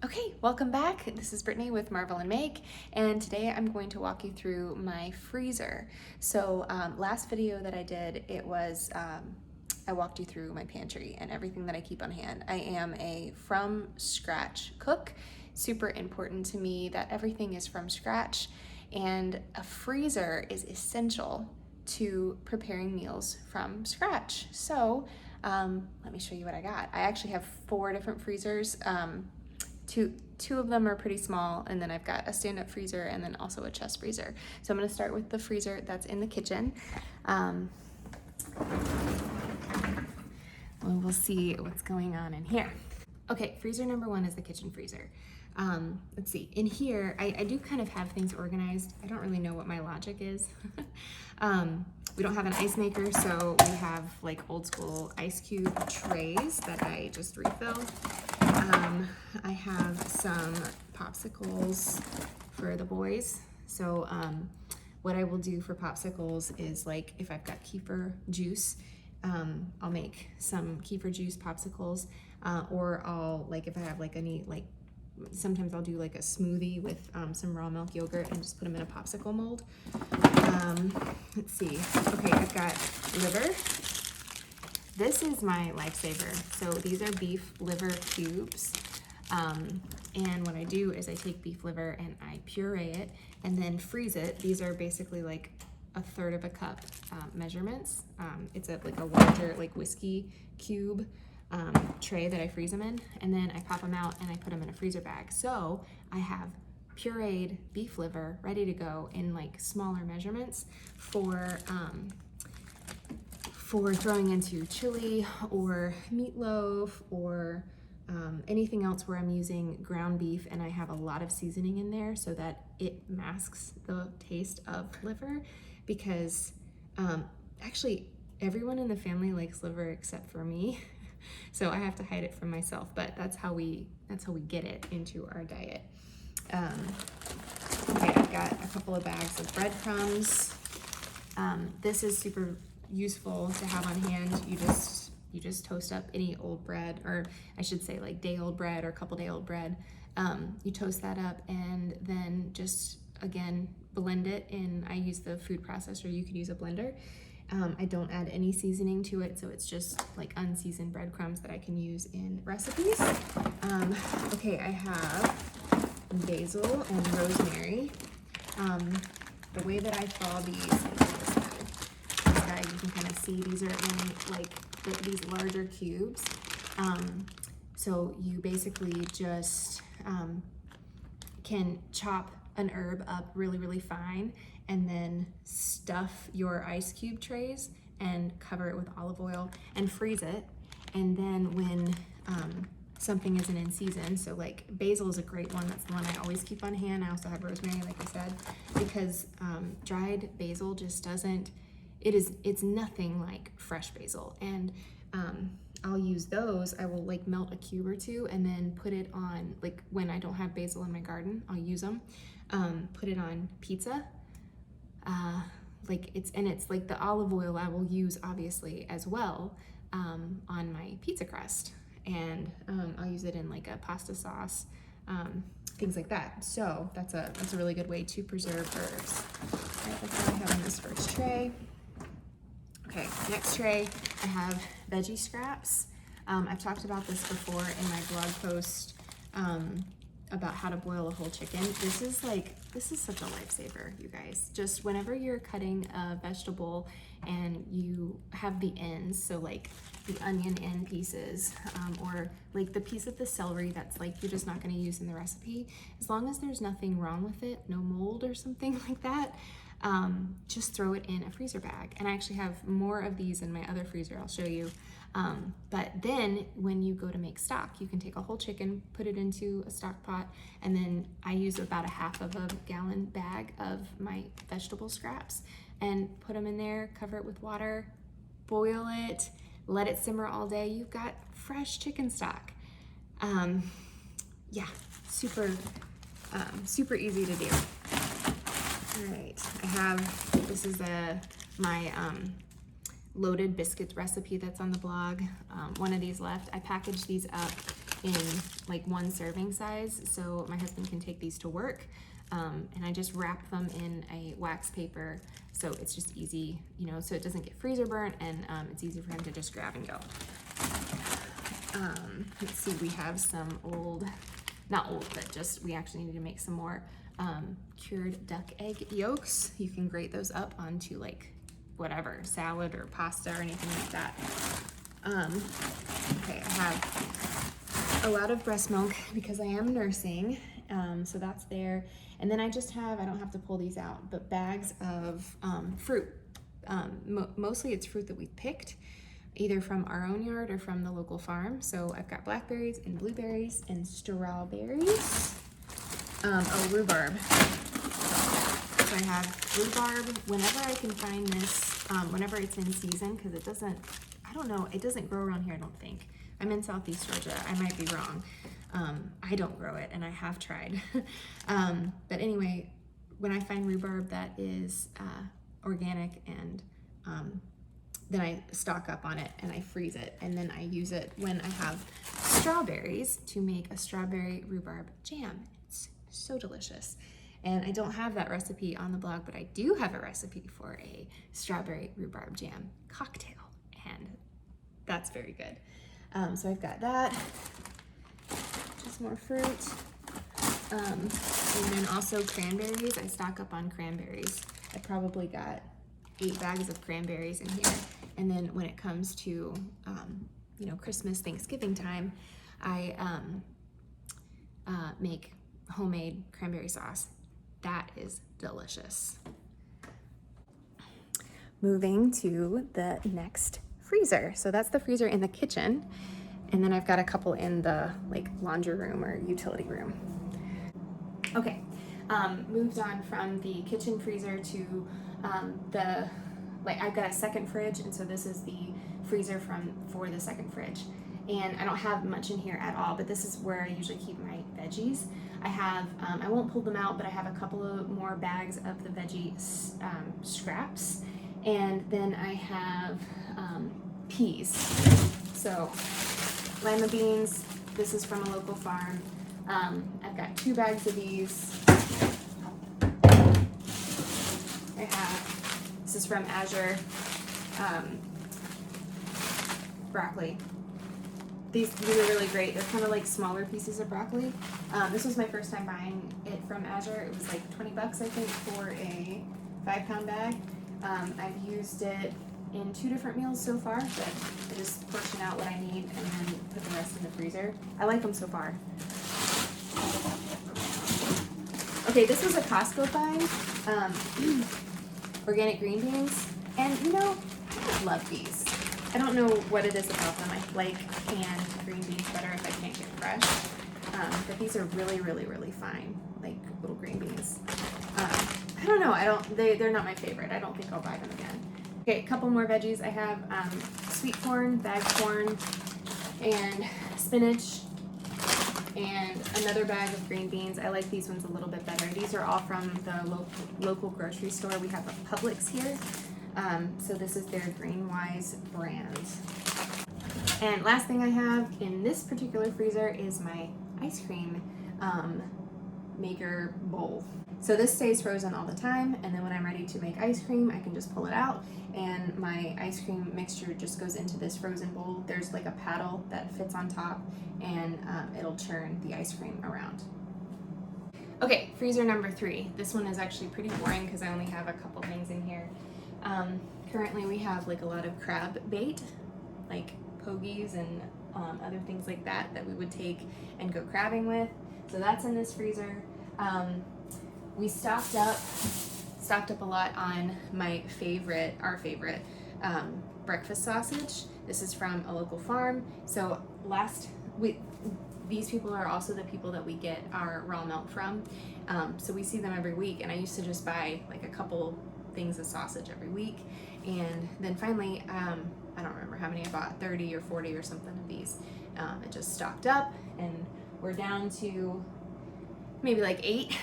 Okay, welcome back. This is Brittany with Marvel and Make, and today I'm going to walk you through my freezer. So last video that I did, it was I walked you through my pantry and everything that I keep on hand. I am a from scratch cook. Super important to me that everything is from scratch, and a freezer is essential to preparing meals from scratch. So let me show you what I got. I actually have 4 different freezers. Two of them are pretty small, and then I've got a stand-up freezer and then also a chest freezer. So I'm going to start with the freezer that's in the kitchen. We'll see what's going on in here. Okay, freezer number 1 is the kitchen freezer. Let's see, in here, I do kind of have things organized. I don't really know what my logic is. We don't have an ice maker, so we have like old school ice cube trays that I just refill. I have some popsicles for the boys. So what I will do for popsicles is, like, if I've got kefir juice, I'll make some kefir juice popsicles, or I'll, like, if I have like any, like, sometimes I'll do like a smoothie with some raw milk yogurt and just put them in a popsicle mold. Let's see. Okay, I've got liver. This is my Lifesaver. So these are beef liver cubes. And what I do is I take beef liver and I puree it and then freeze it. These are basically like 1/3 of a cup measurements. It's like a larger, like, whiskey cube tray that I freeze them in, and then I pop them out and I put them in a freezer bag. So I have pureed beef liver ready to go in like smaller measurements for throwing into chili or meatloaf or anything else where I'm using ground beef, and I have a lot of seasoning in there so that it masks the taste of liver, because actually everyone in the family likes liver except for me. So I have to hide it from myself, but that's how we get it into our diet. Okay, I've got a couple of bags of breadcrumbs. This is super useful to have on hand. You just toast up any old bread, or I should say like day-old bread or couple-day-old bread. You toast that up and then just, again, blend it in. I use the food processor. You could use a blender. I don't add any seasoning to it, so it's just like unseasoned breadcrumbs that I can use in recipes. Okay, I have basil and rosemary. The way that I thaw these is that you can kind of see these are in like these larger cubes. So you basically just can chop an herb up really, really fine and then stuff your ice cube trays and cover it with olive oil and freeze it. And then when something isn't in season, so like basil is a great one, that's the one I always keep on hand. I also have rosemary, like I said, because dried basil just doesn't, it's nothing like fresh basil. And I'll use those. I will like melt a cube or two and then put it on, like when I don't have basil in my garden, I'll use them. Put it on pizza. It's like the olive oil I will use obviously as well on my pizza crust, and I'll use it in like a pasta sauce, things like that. So that's a really good way to preserve herbs. All right, that's what I have on this first tray. Okay, next tray, I have veggie scraps. I've talked about this before in my blog post about how to boil a whole chicken. This is such a lifesaver, you guys. Just whenever you're cutting a vegetable and you have the ends, so like the onion end pieces, or like the piece of the celery that's like you're just not gonna use in the recipe, as long as there's nothing wrong with it, no mold or something like that, just throw it in a freezer bag. And I actually have more of these in my other freezer, I'll show you. But then when you go to make stock, you can take a whole chicken, put it into a stock pot, and then I use about 1/2 of a gallon bag of my vegetable scraps and put them in there, cover it with water, boil it, let it simmer all day. You've got fresh chicken stock. Yeah, super easy to do. All right, this is my loaded biscuits recipe that's on the blog. One of these left. I packaged these up in like 1 serving size, so my husband can take these to work. And I just wrap them in a wax paper, so it's just easy, you know, so it doesn't get freezer burnt, and it's easy for him to just grab and go. Let's see, we have some old, not old, but just, we actually need to make some more cured duck egg yolks. You can grate those up onto like whatever, salad or pasta or anything like that. Okay, I have a lot of breast milk because I am nursing, so that's there. And then I just have, I don't have to pull these out, but bags of fruit. Mostly it's fruit that we've picked, either from our own yard or from the local farm. So I've got blackberries and blueberries and strawberries. Oh, rhubarb. So I have rhubarb whenever I can find this, whenever it's in season, because it doesn't, I don't know, it doesn't grow around here, I don't think. I'm in Southeast Georgia, I might be wrong. I don't grow it, and I have tried. But anyway, when I find rhubarb that is organic, and then I stock up on it and I freeze it, and then I use it when I have strawberries to make a strawberry rhubarb jam. It's so delicious. And I don't have that recipe on the blog, but I do have a recipe for a strawberry rhubarb jam cocktail, and that's very good. So I've got that, just more fruit, and then also cranberries. I stock up on cranberries. I probably got 8 bags of cranberries in here. And then when it comes to, you know, Christmas, Thanksgiving time, I make homemade cranberry sauce. That is delicious. Moving to the next freezer. So that's the freezer in the kitchen. And then I've got a couple in the like laundry room or utility room. Okay, moved on from the kitchen freezer to I've got a second fridge, and so this is the freezer for the second fridge. And I don't have much in here at all, but this is where I usually keep my veggies. I have, I won't pull them out, but I have a couple of more bags of the veggie scraps. And then I have peas. So lima beans, this is from a local farm. I've got 2 bags of these. I have, this is from Azure, broccoli. These are really great. They're kind of like smaller pieces of broccoli. This was my first time buying it from Azure. It was like 20 bucks, I think, for a 5-pound bag. I've used it in 2 different meals so far, but I just portion out what I need and then put the rest in the freezer. I like them so far. Okay, this was a Costco find, organic green beans, and you know, I love these. I don't know what it is about them. I like canned green beans better if I can't get fresh, but these are really, really, really fine, like little green beans. I don't know, they're not my favorite. I don't think I'll buy them again. Okay, a couple more veggies. I have sweet corn, bagged corn, and spinach, and another bag of green beans. I like these ones a little bit better. These are all from the local grocery store. We have a Publix here. So this is their Greenwise brand. And last thing I have in this particular freezer is my ice cream maker bowl. So this stays frozen all the time, and then when I'm ready to make ice cream, I can just pull it out, and my ice cream mixture just goes into this frozen bowl. There's like a paddle that fits on top, and it'll churn the ice cream around. Okay, freezer number 3. This one is actually pretty boring because I only have a couple things in here. Currently we have like a lot of crab bait, like pogies and other things like that we would take and go crabbing with. So that's in this freezer. We stocked up a lot on our favorite breakfast sausage. This is from a local farm. So these people are also the people that we get our raw milk from. So we see them every week, and I used to just buy like a couple things of sausage every week, and then finally I don't remember how many I bought, 30 or 40 or something of these. It just stocked up, and we're down to maybe like 8.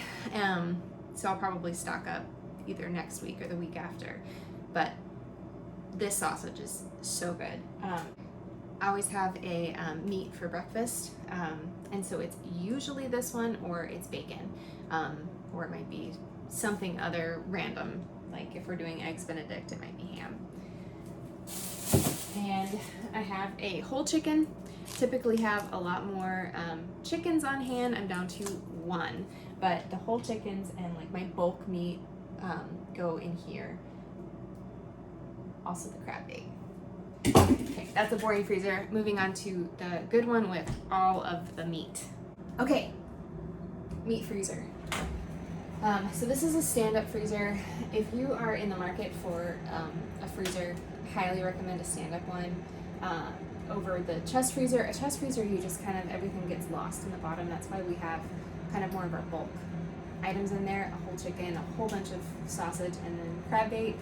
So I'll probably stock up either next week or the week after. But this sausage is so good. I always have a meat for breakfast, and so it's usually this one or it's bacon, or it might be something other random, like if we're doing eggs Benedict, it might be ham. And I have a whole chicken. Typically have a lot more chickens on hand. I'm down to one, but the whole chickens and like my bulk meat go in here. Also the crab bait. Okay, that's a boring freezer. Moving on to the good one with all of the meat. Okay, meat freezer. So this is a stand-up freezer. If you are in the market for a freezer, highly recommend a stand-up one over the chest freezer. A chest freezer, you just kind of, everything gets lost in the bottom. That's why we have kind of more of our bulk items in there, a whole chicken, a whole bunch of sausage, and then crab bait.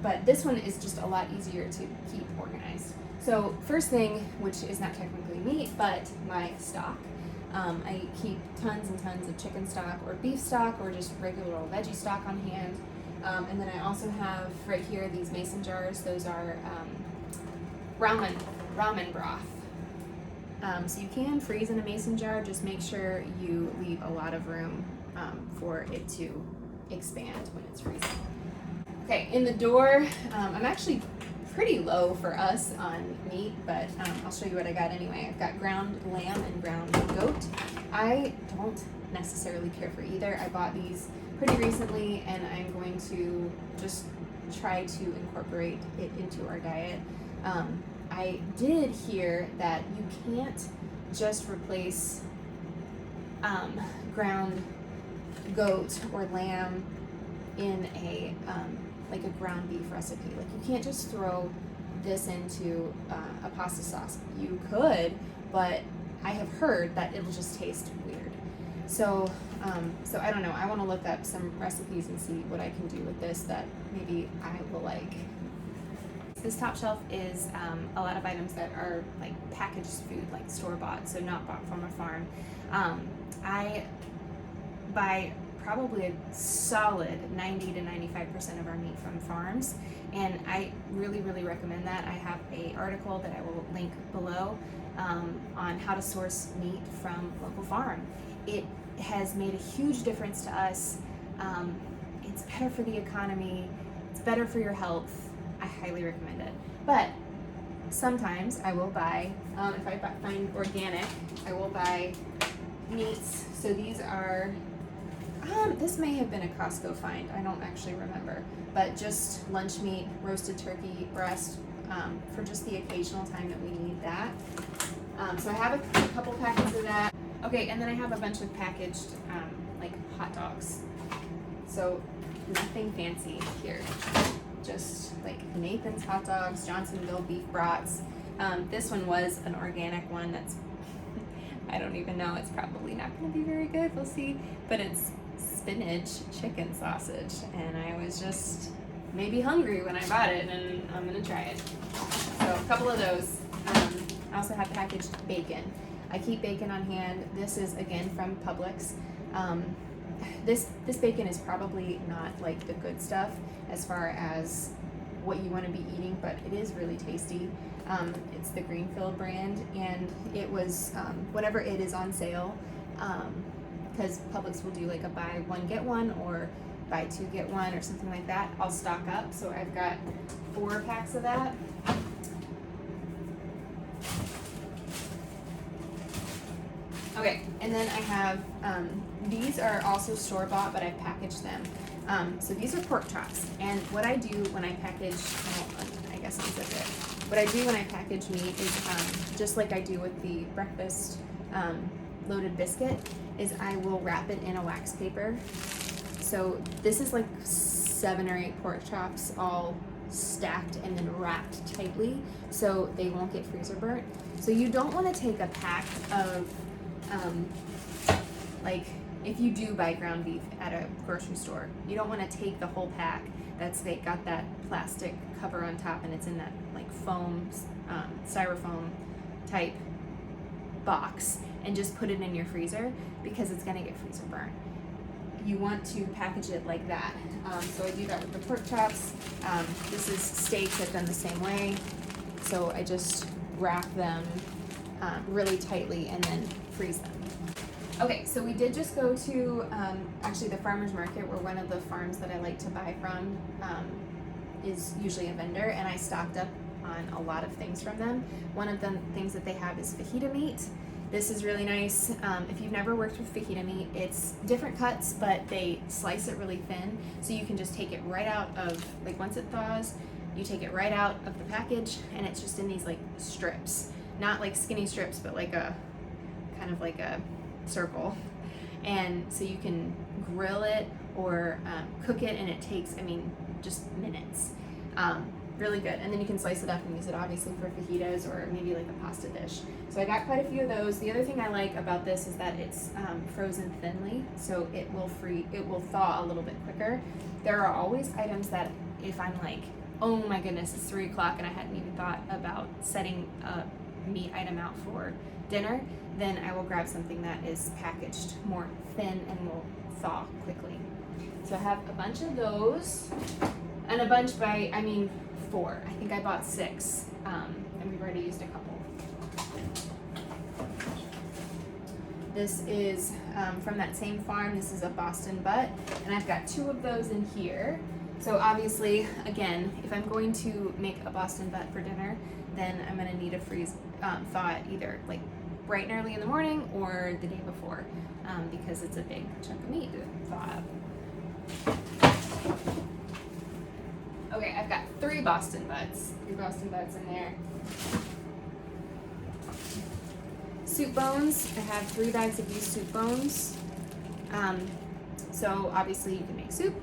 But this one is just a lot easier to keep organized. So first thing, which is not technically meat, but my stock. I keep tons and tons of chicken stock or beef stock or just regular old veggie stock on hand. And then I also have right here these mason jars. Those are ramen broth. So you can freeze in a mason jar, just make sure you leave a lot of room for it to expand when it's freezing. Okay, in the door, I'm actually pretty low for us on meat, but I'll show you what I got anyway. I've got ground lamb and ground goat. I don't necessarily care for either. I bought these pretty recently and I'm going to just try to incorporate it into our diet. I did hear that you can't just replace ground goat or lamb in a like a ground beef recipe. Like you can't just throw this into a pasta sauce. You could, but I have heard that it'll just taste weird. So so I don't know. I want to look up some recipes and see what I can do with this that maybe I will like. This top shelf is a lot of items that are like packaged food, like store-bought, so not bought from a farm. I buy probably a solid 90 to 95% of our meat from farms, and I really recommend that. I have an article that I will link below on how to source meat from local farm. It has made a huge difference to us. It's better for the economy, it's better for your health. I highly recommend it. But sometimes I will buy, if I find organic, I will buy meats. So these are this may have been a Costco find, I don't actually remember, but just lunch meat, roasted turkey breast, for just the occasional time that we need that. So I have a couple packets of that. Okay, and then I have a bunch of packaged like hot dogs. So nothing fancy here, just like Nathan's hot dogs, Johnsonville beef brats. This one was an organic one that's, I don't even know, it's probably not going to be very good, we'll see, but it's spinach chicken sausage, and I was just maybe hungry when I bought it, and I'm gonna try it. So a couple of those. I also have packaged bacon. I keep bacon on hand. This is again from Publix. This bacon is probably not like the good stuff as far as what you want to be eating, but it is really tasty. It's the Greenfield brand, and it was whenever it is on sale, because Publix will do like a buy one get one or buy two get one or something like that. I'll stock up, so I've got 4 packs of that. Okay, and then I have these are also store-bought, but I've packaged them. So these are pork chops, and what I do when I package, well, I guess I'll zip it. What I do when I package meat is just like I do with the breakfast loaded biscuit, is I will wrap it in a wax paper. So this is like 7 or 8 pork chops all stacked and then wrapped tightly so they won't get freezer burnt. So you don't want to take a pack of like if you do buy ground beef at a grocery store, you don't want to take the whole pack that's they got that plastic cover on top and it's in that like foam styrofoam type box and just put it in your freezer, because it's going to get freezer burnt. You want to package it like that. So I do that with the pork chops. This is steaks. I've done the same way. So I just wrap them really tightly and then freeze them. Okay, so we did just go to actually the farmer's market, where one of the farms that I like to buy from is usually a vendor, and I stocked up on a lot of things from them. One of the things that they have is fajita meat. This is really nice. If you've never worked with fajita meat, it's different cuts, but they slice it really thin, so you can just take it right out of, like once it thaws, you take it right out of the package, and it's just in these like strips. Not like skinny strips, but like a, kind of like a circle. And so you can grill it or cook it, and it takes, I mean, just minutes. Really good. And then you can slice it up and use it obviously for fajitas or maybe like a pasta dish. So I got quite a few of those. The other thing I like about this is that it's frozen thinly, so it will thaw a little bit quicker. There are always items that if I'm like, oh my goodness, it's 3 o'clock and I hadn't even thought about setting a meat item out for dinner, then I will grab something that is packaged more thin and will thaw quickly. So I have a bunch of those, and a bunch by, I mean 4. I think I bought 6, and we've already used a couple. This is from that same farm. This is a Boston butt, and I've got 2 of those in here. So obviously, again, if I'm going to make a Boston butt for dinner, then I'm gonna need to thaw it either like bright and early in the morning or the day before, because it's a big chunk of meat to thaw up. Okay, I've got 3 Boston butts in there. Soup bones, I have 3 bags of these soup bones. So obviously you can make soup.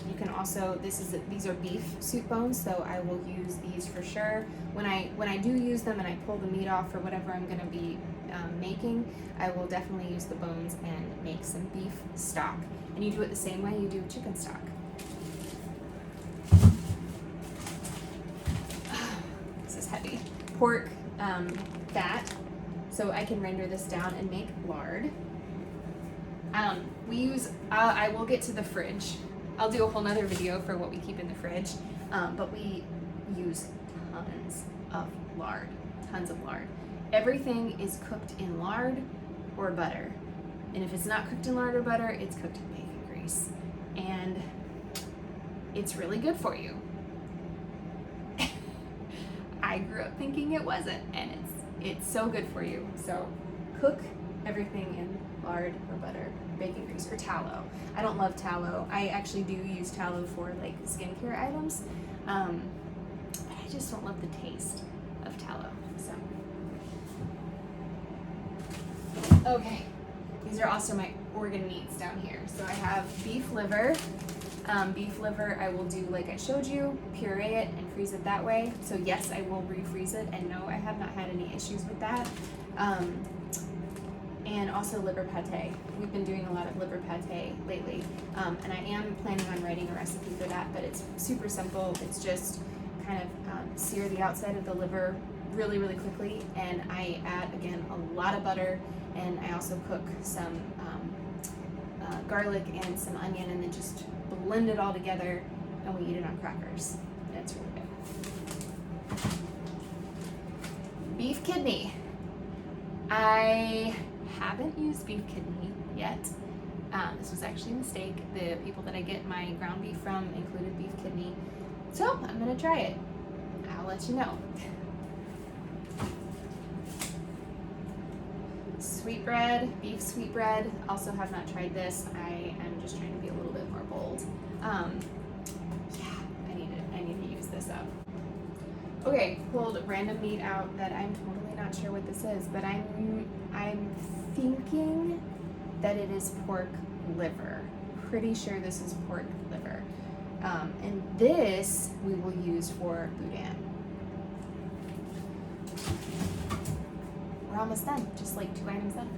You can also, these are beef soup bones, so I will use these for sure. When I do use them and I pull the meat off for whatever I'm gonna be making, I will definitely use the bones and make some beef stock. And you do it the same way you do chicken stock. This is heavy. Pork fat, so I can render this down and make lard. I will get to the fridge. I'll do a whole nother video for what we keep in the fridge, but we use tons of lard. Everything is cooked in lard or butter. And if it's not cooked in lard or butter, it's cooked in bacon grease. And it's really good for you. I grew up thinking it wasn't, and it's so good for you. So cook everything in lard or butter, bacon grease, or tallow. I don't love tallow. I actually do use tallow for like skincare items, but I just don't love the taste of tallow. So, okay, these are also my organ meats down here. So I have beef liver. Beef liver I will do like I showed you, puree it and freeze it that way. So yes, I will refreeze it, and no, I have not had any issues with that. And also liver pate. We've been doing a lot of liver pate lately, and I am planning on writing a recipe for that, but it's super simple. It's just kind of sear the outside of the liver really, really quickly, and I add, again, a lot of butter, and I also cook some garlic and some onion, and then just blend it all together, and we eat it on crackers. And it's really good. Beef kidney. I haven't used beef kidney yet. This was actually a mistake. The people that I get my ground beef from included beef kidney. So I'm gonna try it. I'll let you know. Sweetbread, beef sweetbread. Also have not tried this. I am just trying to be a little bit more bold. Yeah, I need to use this up. Okay, pulled random meat out that I'm totally not sure what this is, but I'm thinking that it is pork liver. Pretty sure this is pork liver. And this we will use for boudin. We're almost done, just like 2 items left.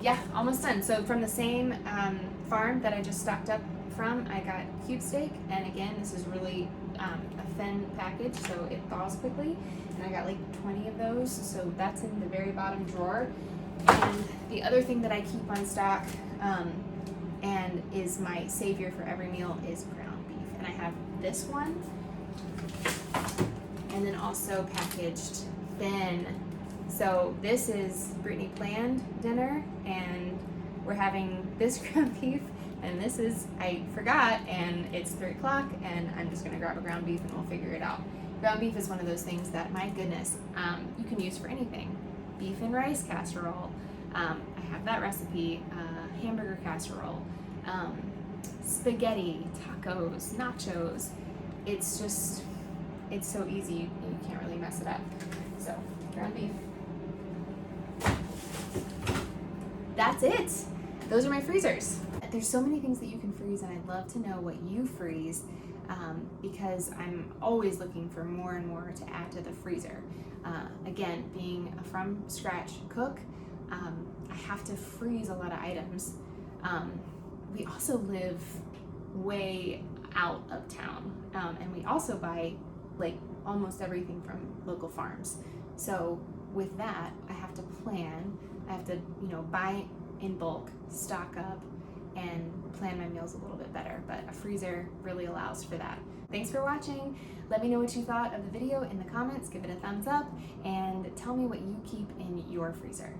Yeah, almost done. So from the same farm that I just stocked up from, I got cube steak, and again, this is really a thin package, so it thaws quickly, and I got like 20 of those, so that's in the very bottom drawer. And the other thing that I keep on stock, and and is my savior for every meal is ground beef. And I have this one, and then also packaged thin. So this is Brittany planned dinner, and we're having this ground beef, and this is, I forgot, and it's 3 o'clock, and I'm just gonna grab a ground beef and we'll figure it out. Ground beef is one of those things that, my goodness, you can use for anything. Beef and rice casserole, I have that recipe, hamburger casserole, spaghetti, tacos, nachos. It's just, it's so easy, you can't really mess it up. So, ground beef. That's it. Those are my freezers. There's so many things that you can freeze, and I'd love to know what you freeze, because I'm always looking for more and more to add to the freezer. Again, being a from scratch cook, I have to freeze a lot of items. We also live way out of town, and we also buy like almost everything from local farms. So with that, I have to plan. I have to, buy in bulk, stock up, and plan my meals a little bit better, but a freezer really allows for that. Thanks for watching. Let me know what you thought of the video in the comments, give it a thumbs up, and tell me what you keep in your freezer.